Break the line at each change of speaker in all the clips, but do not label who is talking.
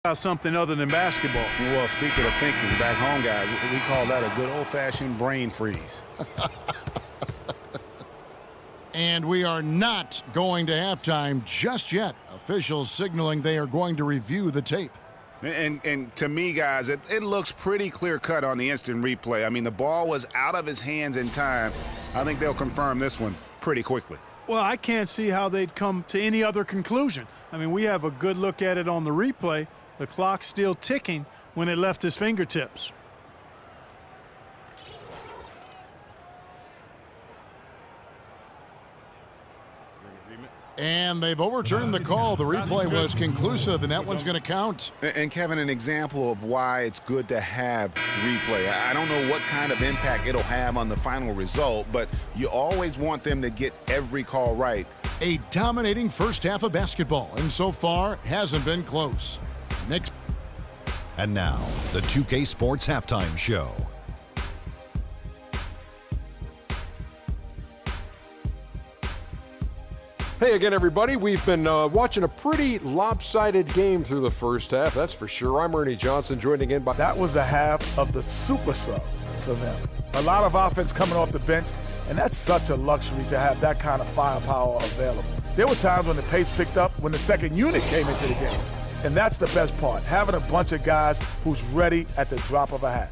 About something other than basketball.
Well, speaking of thinking, back home, guys, we call that a good old-fashioned brain freeze.
And we are not going to halftime just yet. Officials signaling they are going to review the tape.
And to me, guys, it looks pretty clear-cut on the instant replay. I mean, the ball was out of his hands in time. I think they'll confirm this one pretty quickly.
Well, I can't see how they'd come to any other conclusion. I mean, we have a good look at it on the replay. The clock's still ticking when it left his fingertips.
And they've overturned the call. The replay was conclusive, and that one's going to count.
And, Kevin, an example of why it's good to have replay. I don't know what kind of impact it'll have on the final result, but you always want them to get every call right.
A dominating first half of basketball, and so far hasn't been close. Next.
And now, the 2K Sports Halftime Show.
Hey again, everybody. We've been watching a pretty lopsided game through the first half, that's for sure. I'm Ernie Johnson, joining in by...
That was the half of the super sub for them. A lot of offense coming off the bench, and that's such a luxury to have that kind of firepower available. There were times when the pace picked up when the second unit came into the game. And that's the best part, having a bunch of guys who's ready at the drop of a hat.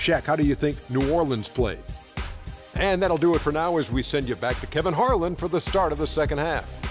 Shaq, how do you think New Orleans played? And that'll do it for now as we send you back to Kevin Harlan for the start of the second half.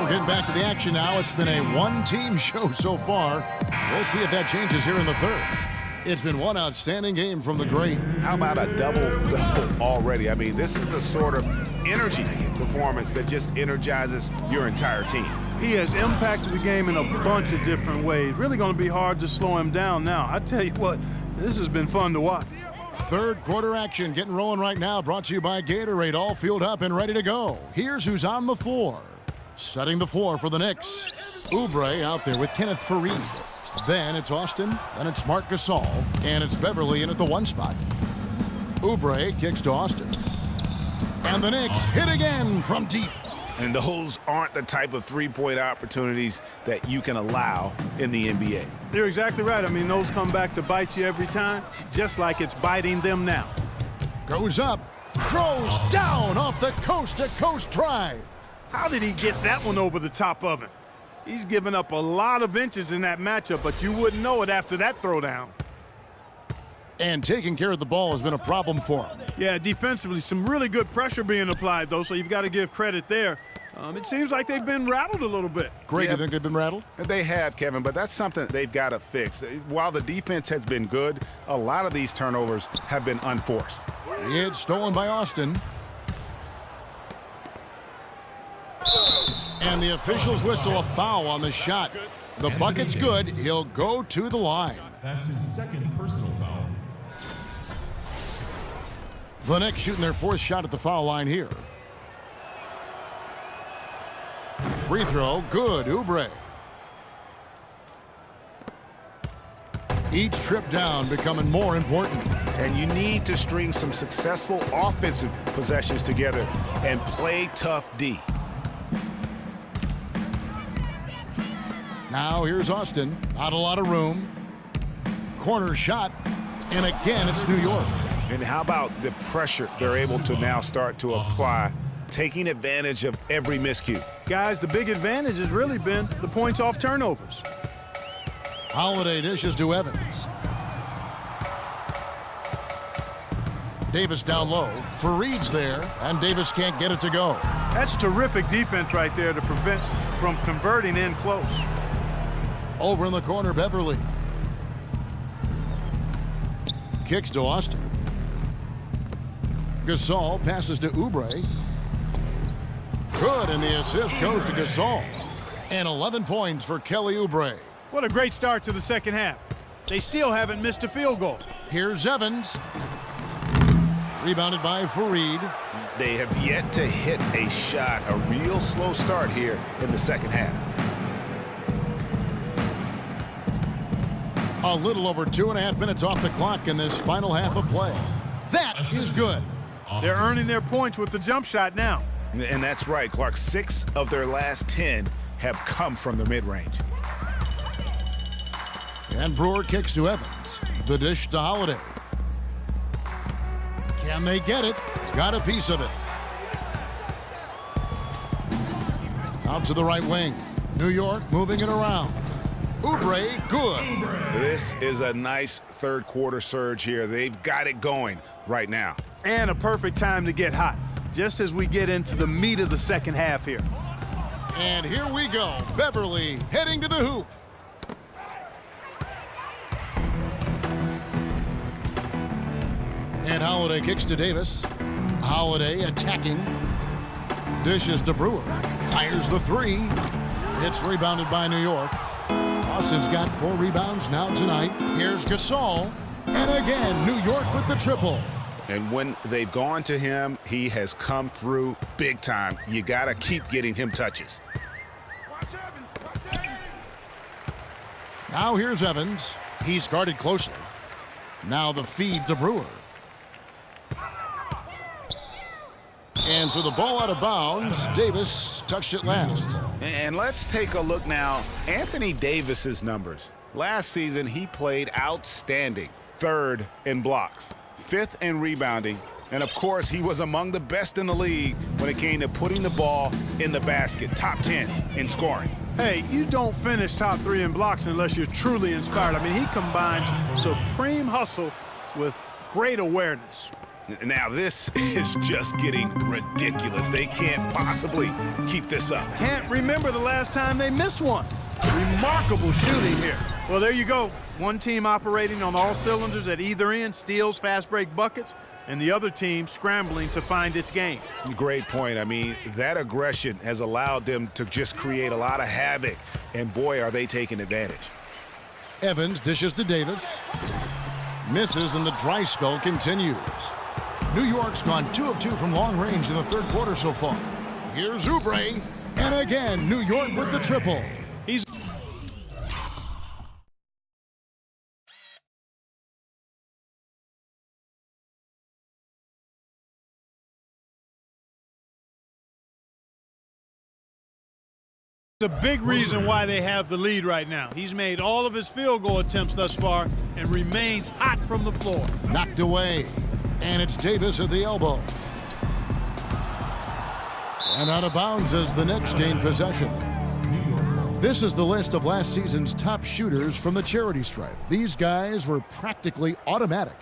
We're getting back to the action now. It's been a one-team show so far. We'll see if that changes here in the third. It's been one outstanding game from the great.
How about a double-double already? I mean, this is the sort of energy performance that just energizes your entire team.
He has impacted the game in a bunch of different ways. Really going to be hard to slow him down now. I tell you what, this has been fun to watch.
Third quarter action getting rolling right now, brought to you by Gatorade, all fueled up and ready to go. Here's who's on the floor. Setting the floor for the Knicks. Oubre out there with Kenneth Faried. Then it's Austin, then it's Marc Gasol, and it's Beverly in at the one spot. Oubre kicks to Austin. And the Knicks hit again from deep.
And those aren't the type of three-point opportunities that you can allow in the NBA.
You're exactly right. I mean, those come back to bite you every time, just like it's biting them now.
Goes up, throws down off the coast-to-coast drive.
How did he get that one over the top of him? He's given up a lot of inches in that matchup, but you wouldn't know it after that throwdown.
And taking care of the ball has been a problem for him.
Yeah, defensively, some really good pressure being applied, though, so you've got to give credit there. It seems like they've been rattled a little bit.
Greg, you think they've been rattled?
They have, Kevin, but that's something they've got to fix. While the defense has been good, a lot of these turnovers have been unforced.
It's stolen by Austin. And the officials whistle a foul on the shot. The bucket's good. He'll go to the line.
That's his second personal foul.
The Knicks shooting their fourth shot at the foul line here. Free throw, good, Oubre. Each trip down becoming more important.
And you need to string some successful offensive possessions together and play tough D.
Now here's Austin, not a lot of room. Corner shot, and again it's New York.
And how about the pressure they're able to now start to apply, taking advantage of every miscue?
Guys, the big advantage has really been the points off turnovers.
Holiday dishes to Evans. Davis down low. Fareed's there, and Davis can't get it to go.
That's terrific defense right there to prevent from converting in close.
Over in the corner, Beverly. Kicks to Austin. Gasol passes to Oubre. Good, and the assist goes to Gasol. And 11 points for Kelly Oubre.
What a great start to the second half. They still haven't missed a field goal.
Here's Evans. Rebounded by Faried.
They have yet to hit a shot, a real slow start here in the second half.
A little over 2.5 minutes off the clock in this final half of play. That is good.
They're earning their points with the jump shot now.
And that's right, Clark. 6 of their last 10 have come from the mid-range.
And Brewer kicks to Evans. The dish to Holiday. Can they get it? Got a piece of it. Out to the right wing. New York moving it around. Oubre, good.
This is a nice third quarter surge here. They've got it going right now.
And a perfect time to get hot, just as we get into the meat of the second half here.
And here we go. Beverly heading to the hoop. And Holiday kicks to Davis. Holiday attacking. Dishes to Brewer. Fires the three. It's rebounded by New York. Austin's got 4 rebounds now tonight. Here's Gasol. And again, New York with the triple.
And when they've gone to him, he has come through big time. You got to keep getting him touches.
Now here's Evans. He's guarded closely. Now the feed to Brewer. And so the ball out of bounds. Davis touched it last.
And let's take a look now. Anthony Davis's numbers. Last season, he played outstanding. 3rd in blocks, 5th in rebounding, and of course, he was among the best in the league when it came to putting the ball in the basket. Top 10 in scoring.
Hey, you don't finish top 3 in blocks unless you're truly inspired. I mean, he combines supreme hustle with great awareness.
Now, this is just getting ridiculous. They can't possibly keep this up.
Can't remember the last time they missed one. Remarkable shooting here. Well, there you go. One team operating on all cylinders at either end, steals, fast break buckets, and the other team scrambling to find its game.
Great point. I mean, that aggression has allowed them to just create a lot of havoc, and boy, are they taking advantage.
Evans dishes to Davis. Misses, and the dry spell continues. New York's gone 2 of 2 from long range in the third quarter so far. Here's Oubre, and again, New York with the triple.
He's a big reason why they have the lead right now. He's made all of his field goal attempts thus far and remains hot from the floor.
Knocked away, and it's Davis at the elbow. And out of bounds as the Knicks gain possession. This is the list of last season's top shooters from the charity stripe. These guys were practically automatic.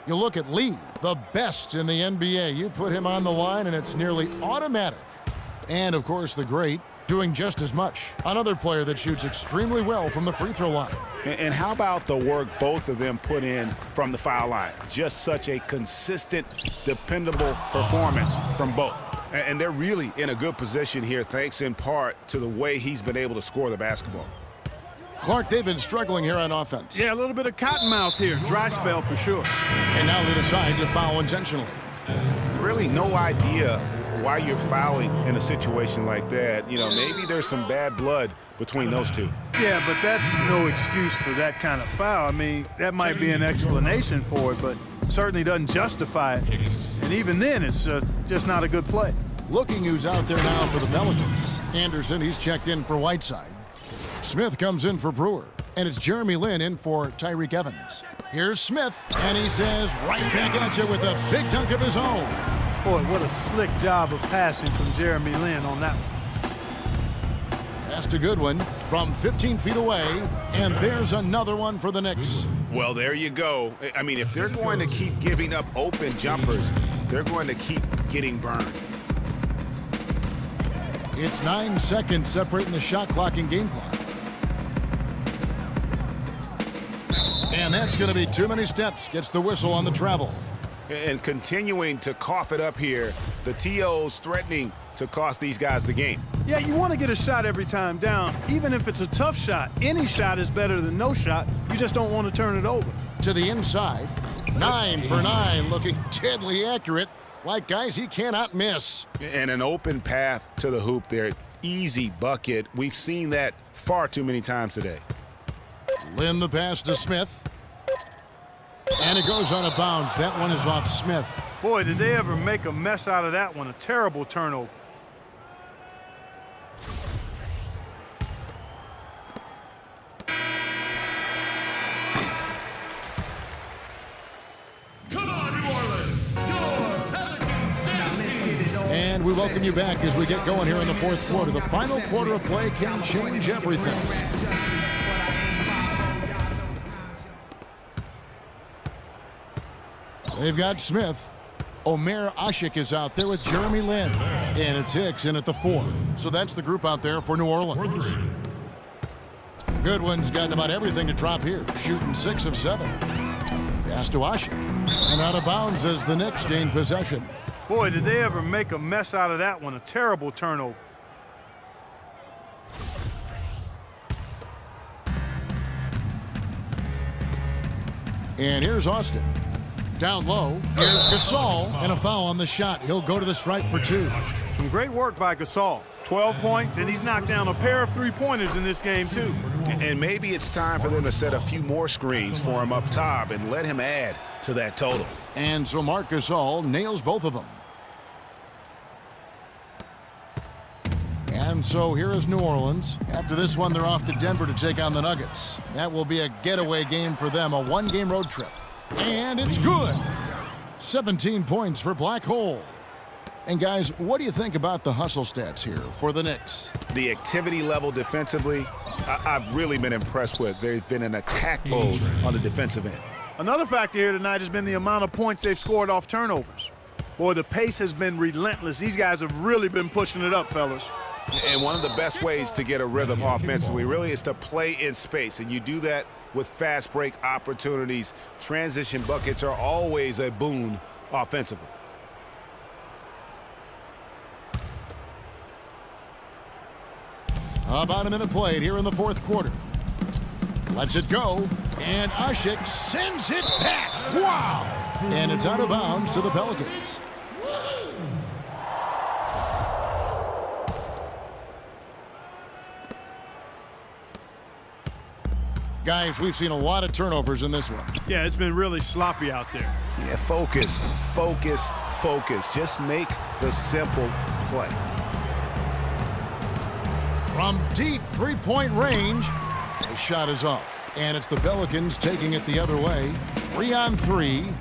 You look at Lee, the best in the NBA. You put him on the line, and it's nearly automatic. And, of course, the great, doing just as much. Another player that shoots extremely well from the free throw line.
And how about the work both of them put in from the foul line? Just such a consistent, dependable performance from both. And they're really in a good position here, thanks in part to the way he's been able to score the basketball.
Clark, they've been struggling here on offense.
Yeah, a little bit of cottonmouth here. Dry spell for sure.
And now they decide to foul intentionally.
Really no idea why you're fouling in a situation like that. You know, maybe there's some bad blood between those two.
Yeah, but that's no excuse for that kind of foul. I mean, that might be an explanation for it, but certainly doesn't justify it. And even then, it's just not a good play.
Looking who's out there now for the Pelicans. Anderson, he's checked in for Whiteside. Smith comes in for Brewer. And it's Jeremy Lin in for Tyreek Evans. Here's Smith, and he says right back at you with a big dunk of his own.
Boy, what a slick job of passing from Jeremy Lin on that one.
That's a good one from 15 feet away, and there's another one for the Knicks.
Well, there you go. I mean, if they're going to keep giving up open jumpers, they're going to keep getting burned.
It's 9 seconds separating the shot clock and game clock. And that's going to be too many steps. Gets the whistle on the travel.
And continuing to cough it up here, the TO's threatening to cost these guys the game.
Yeah, you want to get a shot every time down, even if it's a tough shot. Any shot is better than no shot. You just don't want to turn it over.
To the inside. 9 for 9, looking deadly accurate. Like guys he cannot miss.
And an open path to the hoop there. Easy bucket. We've seen that far too many times today.
Lin the pass to Smith. And it goes out of bounds. That one is off Smith.
Boy, did they ever make a mess out of that one. A terrible turnover.
Come on, New Orleans! Your Pelicans!
And we welcome you back as we get going here in the fourth quarter. The final quarter of play can change everything. They've got Smith. Omer Ashik is out there with Jeremy Lin. And it's Hicks in at the 4. So that's the group out there for New Orleans. Goodwin's gotten about everything to drop here, shooting 6 of 7. Pass to Ashik. And out of bounds as the Knicks gain possession.
Boy, did they ever make a mess out of that one. A terrible turnover.
And here's Austin. Down low, here's Gasol, and a foul on the shot. He'll go to the stripe for 2.
Some great work by Gasol. 12 points, and he's knocked down a pair of three-pointers in this game, too.
And maybe it's time for them to set a few more screens for him up top and let him add to that total.
And so Marc Gasol nails both of them. And so here is New Orleans. After this one, they're off to Denver to take on the Nuggets. That will be a getaway game for them, a one-game road trip. And it's good. 17 points for Black Hole. And guys, what do you think about the hustle stats here for the Knicks?
The activity level defensively, I've really been impressed with. There's been an attack mode on the defensive end.
Another factor here tonight has been the amount of points they've scored off turnovers. Boy, the pace has been relentless. These guys have really been pushing it up, fellas.
And one of the best ways to get a rhythm offensively really is to play in space. And you do that with fast break opportunities. Transition buckets are always a boon offensively.
About a minute played here in the fourth quarter. Lets it go. And Ashik sends it back. Wow! And it's out of bounds to the Pelicans. Guys, we've seen a lot of turnovers in this one.
Yeah, it's been really sloppy out there.
Yeah, focus, focus, focus. Just make the simple play.
From deep three-point range, the shot is off. And it's the Pelicans taking it the other way. 3-on-3.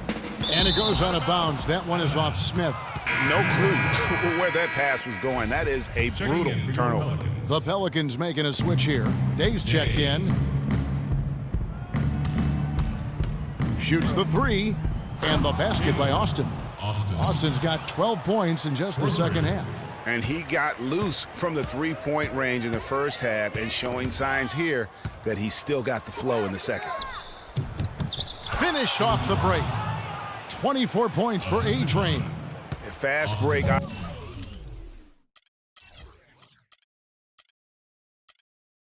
And it goes out of bounds. That one is off Smith.
No clue where that pass was going. That is a brutal turnover.
The Pelicans making a switch here. Days checked in. Shoots the 3. And the basket by Austin. Austin's got 12 points in just the second half.
And he got loose from the three-point range in the first half and showing signs here that he's still got the flow in the second.
Finished off the break. 24 points for A-Train.
A fast break.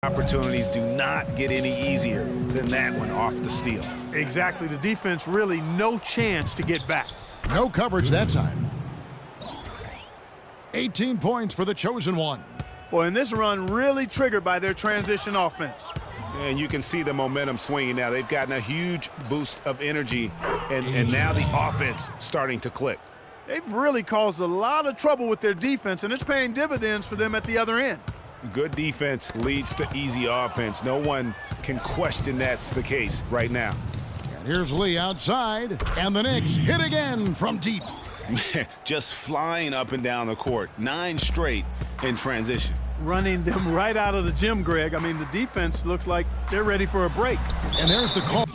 Opportunities do not get any easier than that one off the steal.
Exactly. The defense really no chance to get back.
No coverage that time. 18 points for the chosen one.
Well, and this run really triggered by their transition offense.
And you can see the momentum swinging now. They've gotten a huge boost of energy, and now the offense starting to click.
They've really caused a lot of trouble with their defense, and it's paying dividends for them at the other end.
Good defense leads to easy offense. No one can question that's the case right now.
And here's Lee outside, and the Knicks hit again from deep.
Just flying up and down the court. 9 straight in transition.
Running them right out of the gym, Greg. I mean, the defense looks like they're ready for a break.
And there's the call.